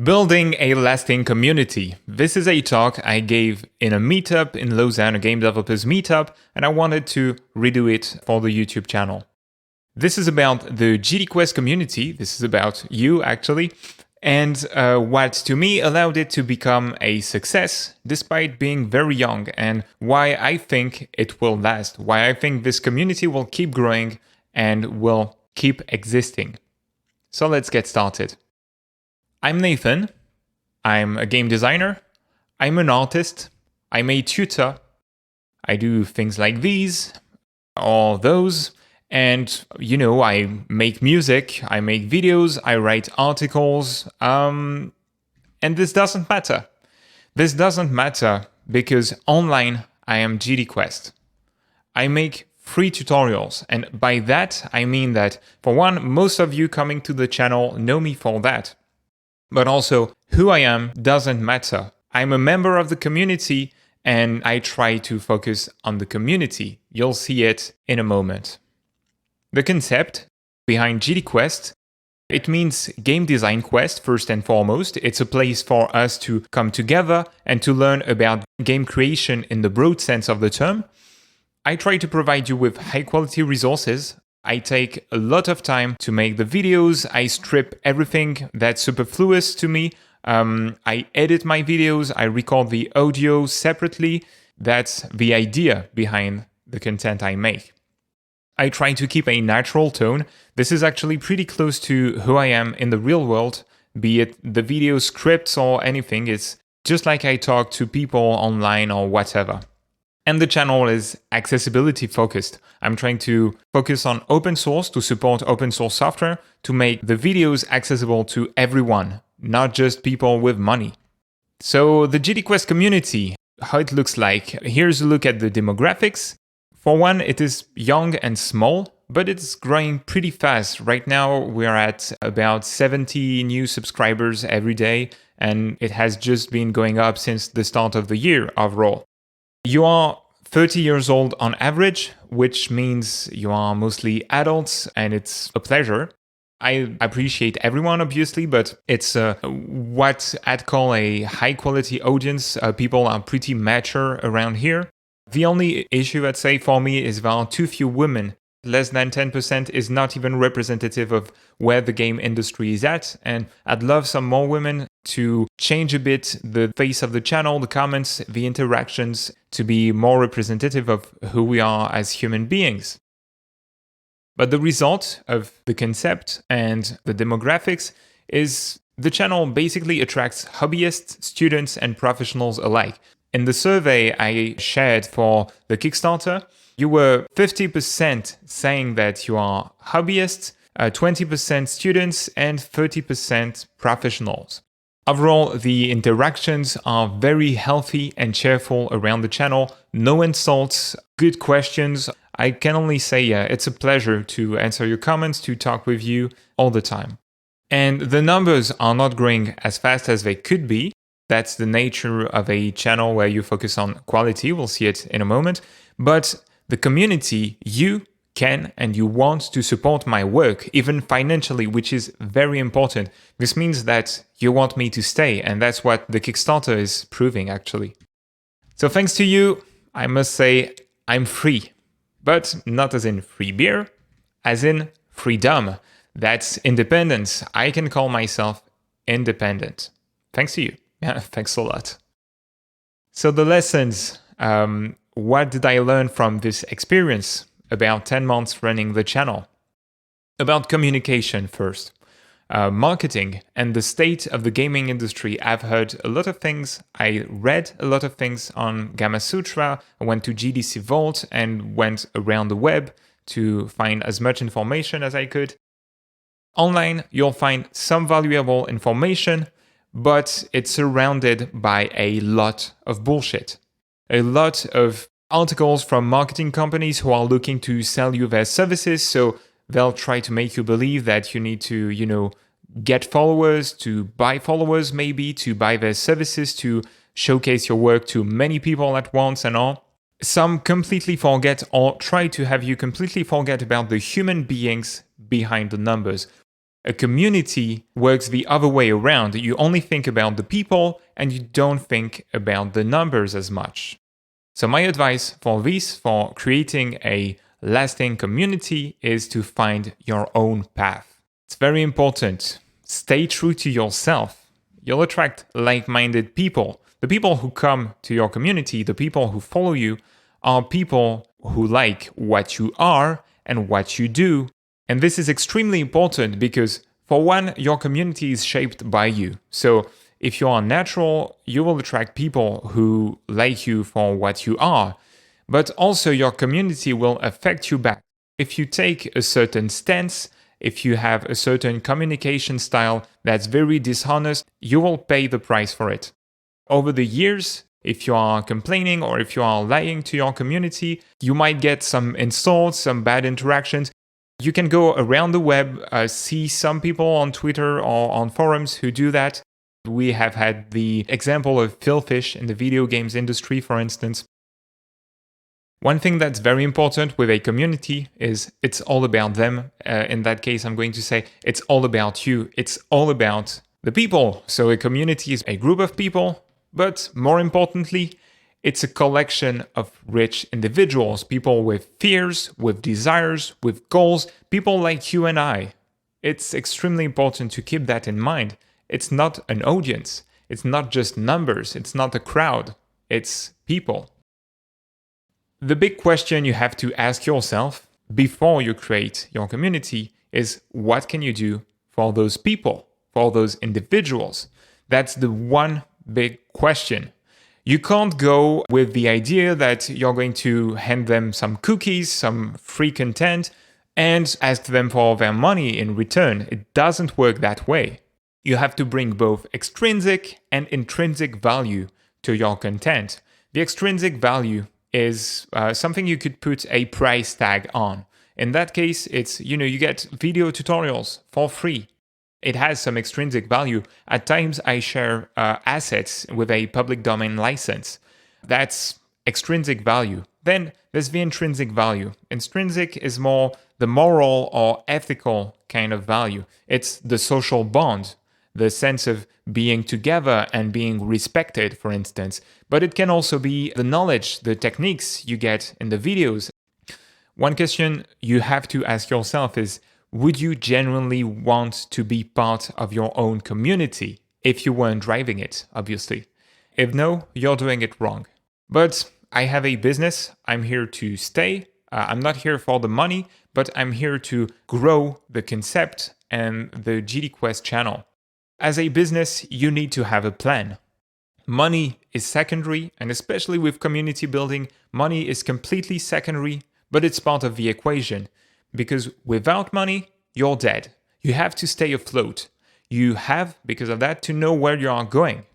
Building a lasting community. This is a talk I gave in a meetup in Lausanne, a game developers meetup, and I wanted to redo it for the YouTube channel. This is about the GDquest community. This is about you, actually, and what to me allowed it to become a success despite being very young, and why I think it will last, why I think this community will keep growing and will keep existing. So let's get started. I'm Nathan. I'm a game designer. I'm an artist. I'm a tutor. I do things like these or those. And, I make music, I make videos, I write articles. And this doesn't matter. This doesn't matter because online I am GDquest. I make free tutorials. And by that, I mean that, for one, most of you coming to the channel know me for that. But also, who I am doesn't matter. I'm a member of the community and I try to focus on the community. You'll see it in a moment. The concept behind GDquest, it means Game Design Quest first and foremost. It's a place for us to come together and to learn about game creation in the broad sense of the term. I try to provide you with high quality resources. I take a lot of time to make the videos. I strip everything that's superfluous to me. I edit my videos. I record the audio separately. That's the idea behind the content I make. I try to keep a natural tone. This is actually pretty close to who I am in the real world, be it the video scripts or anything. It's just like I talk to people online or whatever. And the channel is accessibility focused. I'm trying to focus on open source to support open source software to make the videos accessible to everyone, not just people with money. So the GDquest community, how it looks like. Here's a look at the demographics. For one, it is young and small, but it's growing pretty fast. Right now, we're at about 70 new subscribers every day, and it has just been going up since the start of the year overall. You are 30 years old on average, which means you are mostly adults, and it's a pleasure. I appreciate everyone, obviously, but it's what I'd call a high-quality audience. People are pretty mature around here. The only issue, I'd say, for me is there are too few women. Less than 10% is not even representative of where the game industry is at, and I'd love some more women to change a bit the face of the channel, the comments, the interactions, to be more representative of who we are as human beings. But the result of the concept and the demographics is the channel basically attracts hobbyists, students, and professionals alike. In the survey I shared for the Kickstarter, you were 50% saying that you are hobbyists, 20% students, and 30% professionals. Overall, the interactions are very healthy and cheerful around the channel. No insults, good questions. I can only say, it's a pleasure to answer your comments, to talk with you all the time. And the numbers are not growing as fast as they could be. That's the nature of a channel where you focus on quality. We'll see it in a moment. But the community, you can and you want to support my work, even financially, which is very important. This means that you want me to stay, and that's what the Kickstarter is proving, actually. So thanks to you, I must say I'm free. But not as in free beer, as in freedom. That's independence. I can call myself independent. Thanks to you. Yeah, thanks a lot. So the lessons, what did I learn from this experience? About 10 months running the channel. About communication first. Marketing and the state of the gaming industry. I've heard a lot of things. I read a lot of things on Gamma Sutra. I went to GDC Vault and went around the web to find as much information as I could. Online, you'll find some valuable information, but it's surrounded by a lot of bullshit. A lot of articles from marketing companies who are looking to sell you their services, so they'll try to make you believe that you need to, get followers, to buy followers maybe, to buy their services, to showcase your work to many people at once and all. Some completely forget or try to have you completely forget about the human beings behind the numbers. A community works the other way around. You only think about the people and you don't think about the numbers as much. So my advice for this, for creating a lasting community, is to find your own path. It's very important. Stay true to yourself. You'll attract like-minded people. The people who come to your community, the people who follow you, are people who like what you are and what you do. And this is extremely important because, for one, your community is shaped by you. So if you are natural, you will attract people who like you for what you are. But also your community will affect you back. If you take a certain stance, if you have a certain communication style that's very dishonest, you will pay the price for it. Over the years, if you are complaining or if you are lying to your community, you might get some insults, some bad interactions. You can go around the web, see some people on Twitter or on forums who do that. We have had the example of Philfish in the video games industry, for instance. One thing that's very important with a community is it's all about them. In that case, I'm going to say it's all about you. It's all about the people. So a community is a group of people, but more importantly, it's a collection of rich individuals, people with fears, with desires, with goals, people like you and I. It's extremely important to keep that in mind. It's not an audience. It's not just numbers. It's not a crowd. It's people. The big question you have to ask yourself before you create your community is, what can you do for those people, for those individuals? That's the one big question. You can't go with the idea that you're going to hand them some cookies, some free content, and ask them for their money in return. It doesn't work that way. You have to bring both extrinsic and intrinsic value to your content. The extrinsic value is something you could put a price tag on. In that case, it's, you get video tutorials for free. It has some extrinsic value. At times, I share assets with a public domain license. That's extrinsic value. Then there's the intrinsic value. Intrinsic is more the moral or ethical kind of value. It's the social bond, the sense of being together and being respected, for instance. But it can also be the knowledge, the techniques you get in the videos. One question you have to ask yourself is, would you genuinely want to be part of your own community if you weren't driving it, obviously? If no, you're doing it wrong. But I have a business. I'm here to stay. I'm not here for the money, but I'm here to grow the concept and the GDquest channel. As a business, you need to have a plan. Money is secondary, and especially with community building, money is completely secondary, but it's part of the equation. Because without money, you're dead. You have to stay afloat. You have, because of that, to know where you are going.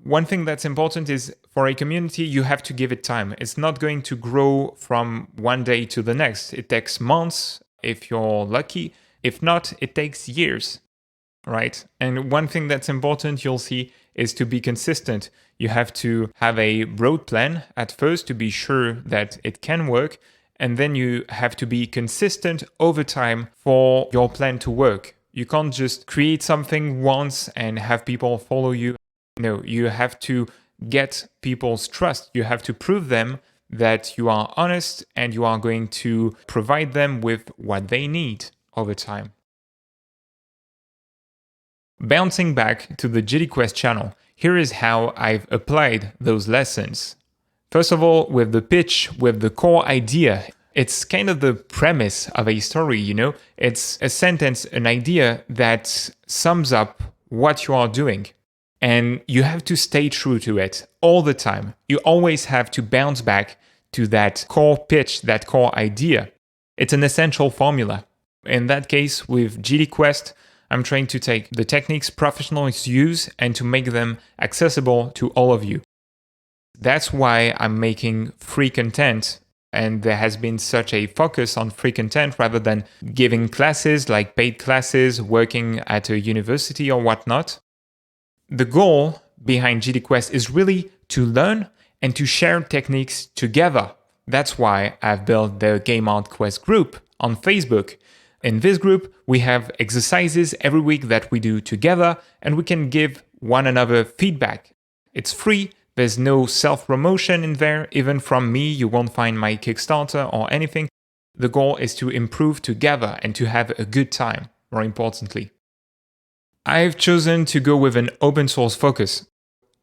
One thing that's important is, for a community, you have to give it time. It's not going to grow from one day to the next. It takes months, if you're lucky. If not, it takes years. Right? And one thing that's important, you'll see, is to be consistent. You have to have a broad plan at first to be sure that it can work. And then you have to be consistent over time for your plan to work. You can't just create something once and have people follow you. No, you have to get people's trust. You have to prove them that you are honest and you are going to provide them with what they need over time. Bouncing back to the GDquest channel, here is how I've applied those lessons. First of all, with the pitch, with the core idea, it's kind of the premise of a story, It's a sentence, an idea that sums up what you are doing. And you have to stay true to it all the time. You always have to bounce back to that core pitch, that core idea. It's an essential formula. In that case, with GDquest, I'm trying to take the techniques professionals use and to make them accessible to all of you. That's why I'm making free content, and there has been such a focus on free content rather than giving classes like paid classes, working at a university or whatnot. The goal behind GDquest is really to learn and to share techniques together. That's why I've built the Game Art Quest group on Facebook. In this group, we have exercises every week that we do together, and we can give one another feedback. It's free, there's no self-promotion in there, even from me, you won't find my Kickstarter or anything. The goal is to improve together and to have a good time, more importantly. I've chosen to go with an open source focus.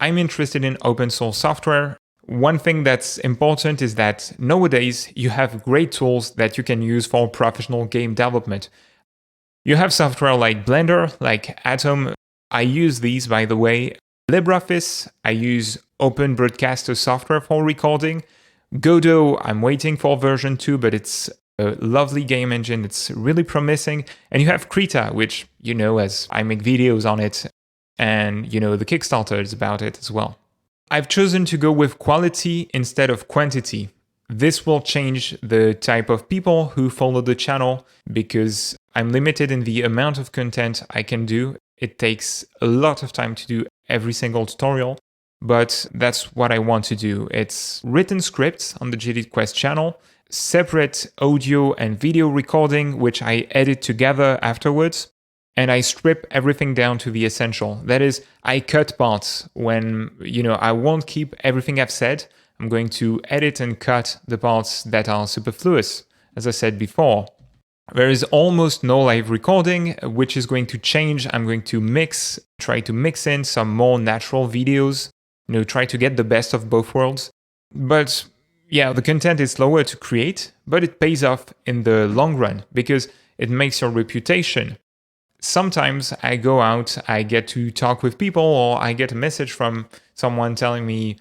I'm interested in open source software. One thing that's important is that nowadays you have great tools that you can use for professional game development. You have software like Blender, like Atom. I use these, by the way. LibreOffice, I use Open Broadcaster software for recording. Godot, I'm waiting for version 2, but it's a lovely game engine. It's really promising. And you have Krita, which you know as I make videos on it. And you know the Kickstarter is about it as well. I've chosen to go with quality instead of quantity. This will change the type of people who follow the channel because I'm limited in the amount of content I can do. It takes a lot of time to do every single tutorial, but that's what I want to do. It's written scripts on the GDquest channel, separate audio and video recording, which I edit together afterwards, and I strip everything down to the essential. That is, I cut parts when, I won't keep everything I've said. I'm going to edit and cut the parts that are superfluous, as I said before. There is almost no live recording, which is going to change. I'm going to try to mix in some more natural videos, try to get the best of both worlds. But yeah, the content is slower to create, but it pays off in the long run because it makes your reputation. Sometimes I go out, I get to talk with people, or I get a message from someone telling me,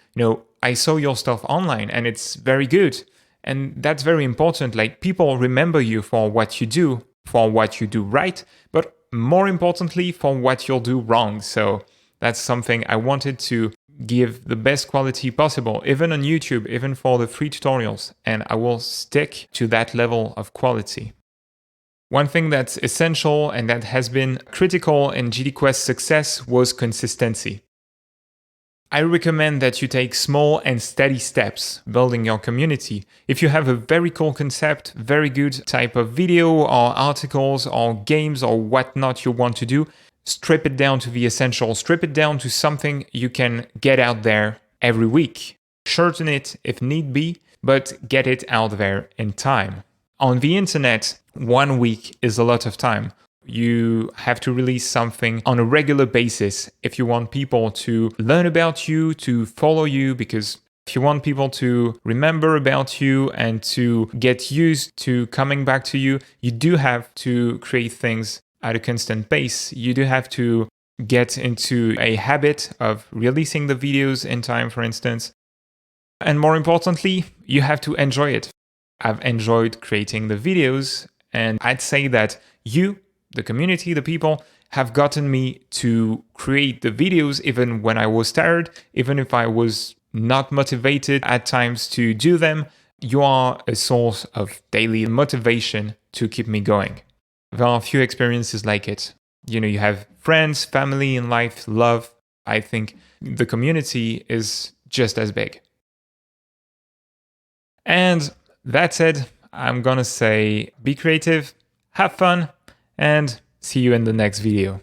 I saw your stuff online and it's very good. And that's very important. Like, people remember you for what you do right, but more importantly, for what you'll do wrong. So that's something I wanted to give the best quality possible, even on YouTube, even for the free tutorials. And I will stick to that level of quality. One thing that's essential and that has been critical in GDquest's success was consistency. I recommend that you take small and steady steps building your community. If you have a very cool concept, very good type of video or articles or games or whatnot you want to do, strip it down to the essential. Strip it down to something you can get out there every week. Shorten it if need be, but get it out there in time. On the internet, 1 week is a lot of time. You have to release something on a regular basis if you want people to learn about you, to follow you, because if you want people to remember about you and to get used to coming back to you, you do have to create things at a constant pace. You do have to get into a habit of releasing the videos in time, for instance. And more importantly, you have to enjoy it. I've enjoyed creating the videos, and I'd say that you, the community, the people, have gotten me to create the videos even when I was tired, even if I was not motivated at times to do them. You are a source of daily motivation to keep me going. There are a few experiences like it. You have friends, family in life, love. I think the community is just as big. And that said, I'm gonna say be creative, have fun, and see you in the next video.